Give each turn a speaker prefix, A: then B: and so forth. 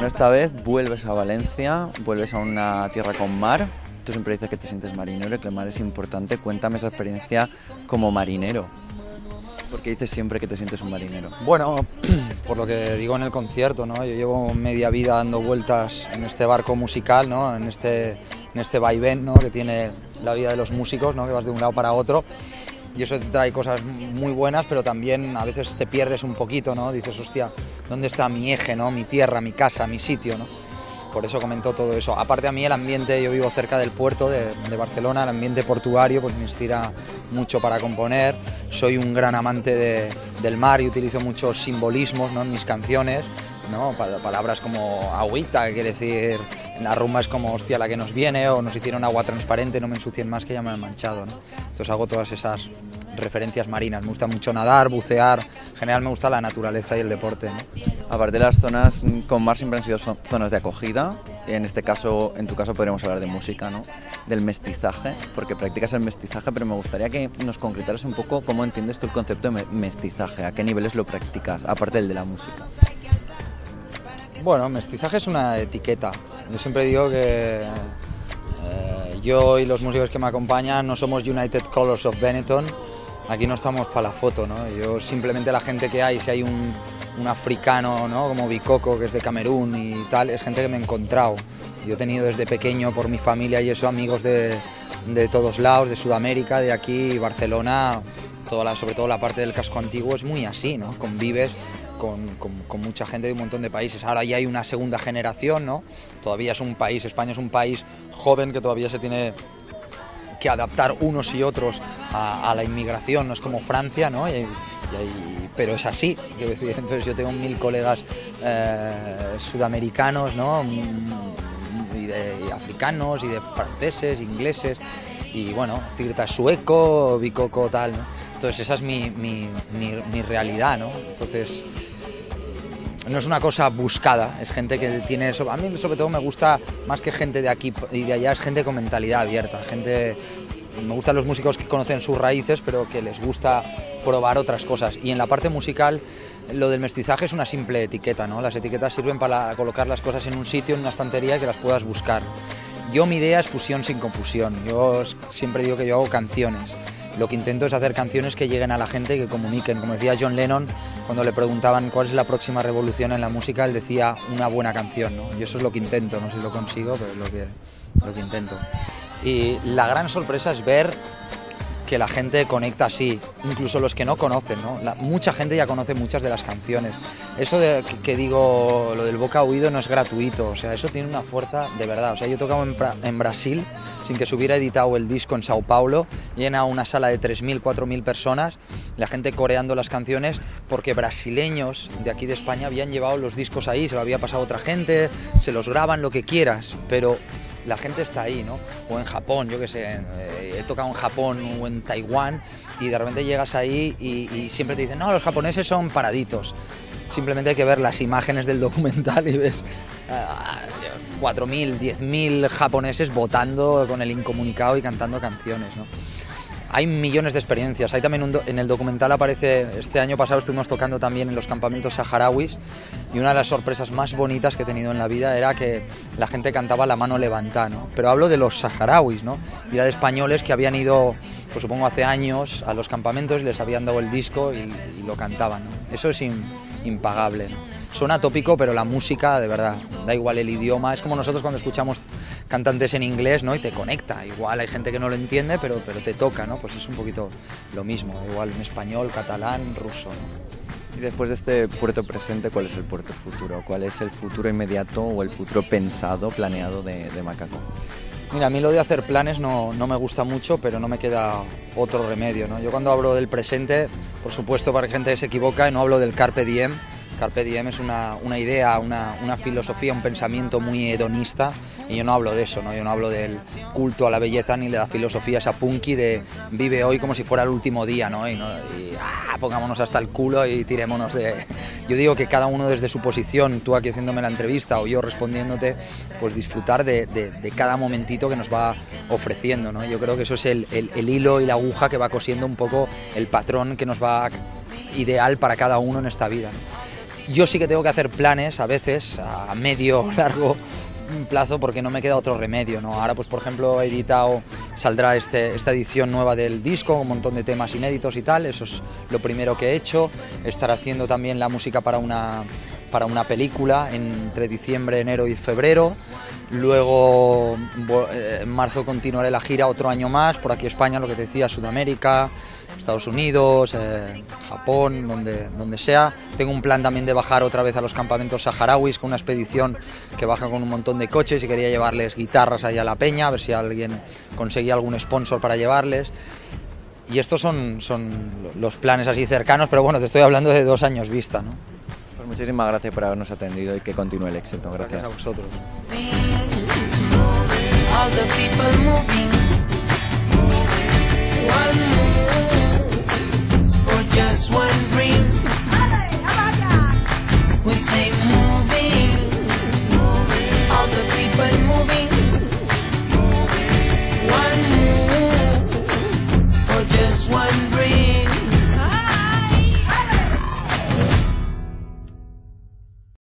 A: Bueno, esta vez vuelves a Valencia, vuelves a una tierra con mar. Tú siempre dices que te sientes marinero y que el mar es importante. Cuéntame esa experiencia como marinero. ¿Por qué dices siempre que te sientes un marinero?
B: Bueno, por lo que digo en el concierto, ¿no? Yo llevo media vida dando vueltas en este barco musical, ¿no? En este vaivén, ¿no? Que tiene la vida de los músicos, ¿no? Que vas de un lado para otro. Y eso te trae cosas muy buenas, pero también a veces te pierdes un poquito, ¿no? Dices, hostia, ¿dónde está mi eje, ¿no? Mi tierra, mi casa, mi sitio, ¿no? Por eso comentó todo eso. Aparte a mí el ambiente, yo vivo cerca del puerto de Barcelona, el ambiente portuario pues me inspira mucho para componer. Soy un gran amante del mar y utilizo muchos simbolismos, ¿no? En mis canciones, ¿no? Palabras como agüita, que quiere decir, en la rumba es como hostia la que nos viene, o nos hicieron agua transparente, no me ensucien más que ya me han manchado, ¿no? Entonces hago todas esas referencias marinas. Me gusta mucho nadar, bucear, en general me gusta la naturaleza y el deporte, ¿no?
A: Aparte de las zonas con mar siempre han sido zonas de acogida. En este caso, en tu caso podríamos hablar de música, ¿no? Del mestizaje, porque practicas el mestizaje, pero me gustaría que nos concretaras un poco cómo entiendes tú el concepto de mestizaje, a qué niveles lo practicas, aparte del de la música.
B: Bueno, mestizaje es una etiqueta. Yo siempre digo que yo y los músicos que me acompañan no somos United Colors of Benetton. Aquí no estamos para la foto, ¿no? Yo simplemente la gente que hay, si hay un africano, ¿no? Como Bikoko, que es de Camerún y tal, es gente que me he encontrado. Yo he tenido desde pequeño por mi familia y eso amigos de todos lados, de Sudamérica, de aquí, Barcelona, sobre todo la parte del casco antiguo es muy así, ¿no? Convives con mucha gente de un montón de países. Ahora ya hay una segunda generación, ¿no? Todavía es un país, España es un país joven que todavía se tiene que adaptar unos y otros a la inmigración, no es como Francia, ¿no? Pero es así, quiero decir. Entonces yo tengo 1000 colegas sudamericanos, ¿no? Y africanos, y de franceses, ingleses, y bueno, Tirta sueco, Bikoko, tal, ¿no? Entonces esa es mi realidad, ¿no? Entonces no es una cosa buscada, es gente que tiene eso. A mí sobre todo me gusta más que gente de aquí y de allá, es gente con mentalidad abierta, me gustan los músicos que conocen sus raíces pero que les gusta probar otras cosas. Y en la parte musical lo del mestizaje es una simple etiqueta, ¿no? Las etiquetas sirven para colocar las cosas en un sitio, en una estantería, y que las puedas buscar. Mi idea es fusión sin confusión. Yo siempre digo que yo hago canciones. Lo que intento es hacer canciones que lleguen a la gente y que comuniquen. Como decía John Lennon, cuando le preguntaban cuál es la próxima revolución en la música, él decía una buena canción, ¿no? Y eso es lo que intento, no sé si lo consigo, pero es lo que intento. Y la gran sorpresa es ver que la gente conecta así, incluso los que no conocen, ¿no? Mucha gente ya conoce muchas de las canciones. Eso de que digo, lo del boca a oído no es gratuito, o sea, eso tiene una fuerza de verdad. O sea, yo he tocado en Brasil, sin que se hubiera editado el disco en Sao Paulo, llena una sala de 3000, 4000 personas, la gente coreando las canciones, porque brasileños de aquí de España habían llevado los discos ahí, se lo había pasado a otra gente, se los graban, lo que quieras, pero la gente está ahí, ¿no? O en Japón, yo qué sé, he tocado en Japón o en Taiwán, y de repente llegas ahí y siempre te dicen, no, los japoneses son paraditos. Simplemente hay que ver las imágenes del documental y ves 4000, 10.000 japoneses votando con el incomunicado y cantando canciones, ¿no? Hay millones de experiencias. Hay también en el documental aparece, este año pasado estuvimos tocando también en los campamentos saharauis, y una de las sorpresas más bonitas que he tenido en la vida era que la gente cantaba la mano levantada, ¿no? Pero hablo de los saharauis, ¿no? Y era de españoles que habían ido, pues supongo hace años, a los campamentos y les habían dado el disco y lo cantaban, ¿no? Eso es impagable, ¿no? Suena tópico, pero la música, de verdad, da igual el idioma. Es como nosotros cuando escuchamos cantantes en inglés, ¿no? Y te conecta. Igual hay gente que no lo entiende, pero te toca, ¿no? Pues es un poquito lo mismo. Igual en español, catalán, ruso, ¿no?
A: Y después de este puerto presente, ¿cuál es el puerto futuro? ¿Cuál es el futuro inmediato o el futuro pensado, planeado de Macaco?
B: Mira, a mí lo de hacer planes no me gusta mucho, pero no me queda otro remedio, ¿no? Yo cuando hablo del presente, por supuesto, para que gente se equivoca, no hablo del Carpe Diem. Carpe Diem es una idea, una filosofía, un pensamiento muy hedonista, y yo no hablo de eso, ¿no? Yo no hablo del culto a la belleza ni de la filosofía esa punky de vive hoy como si fuera el último día, ¿no? Pongámonos hasta el culo y tirémonos de... Yo digo que cada uno desde su posición, tú aquí haciéndome la entrevista o yo respondiéndote, pues disfrutar de cada momentito que nos va ofreciendo, ¿no? Yo creo que eso es el hilo y la aguja que va cosiendo un poco el patrón que nos va ideal para cada uno en esta vida, ¿no? Yo sí que tengo que hacer planes a veces a medio, largo plazo, porque no me queda otro remedio, ¿no? Ahora, pues por ejemplo, he editado, saldrá esta edición nueva del disco, un montón de temas inéditos y tal, eso es lo primero que he hecho. Estar haciendo también la música para una película entre diciembre, enero y febrero. Luego en marzo continuaré la gira otro año más, por aquí España, lo que te decía, Sudamérica, Estados Unidos, Japón, donde sea. Tengo un plan también de bajar otra vez a los campamentos saharauis con una expedición que baja con un montón de coches y quería llevarles guitarras ahí a la peña, a ver si alguien conseguía algún sponsor para llevarles. Y estos son los planes así cercanos, pero bueno, te estoy hablando de 2 años vista, ¿no?
A: Pues muchísimas gracias por habernos atendido y que continúe el éxito. Gracias.
B: Gracias a vosotros.
C: All the people moving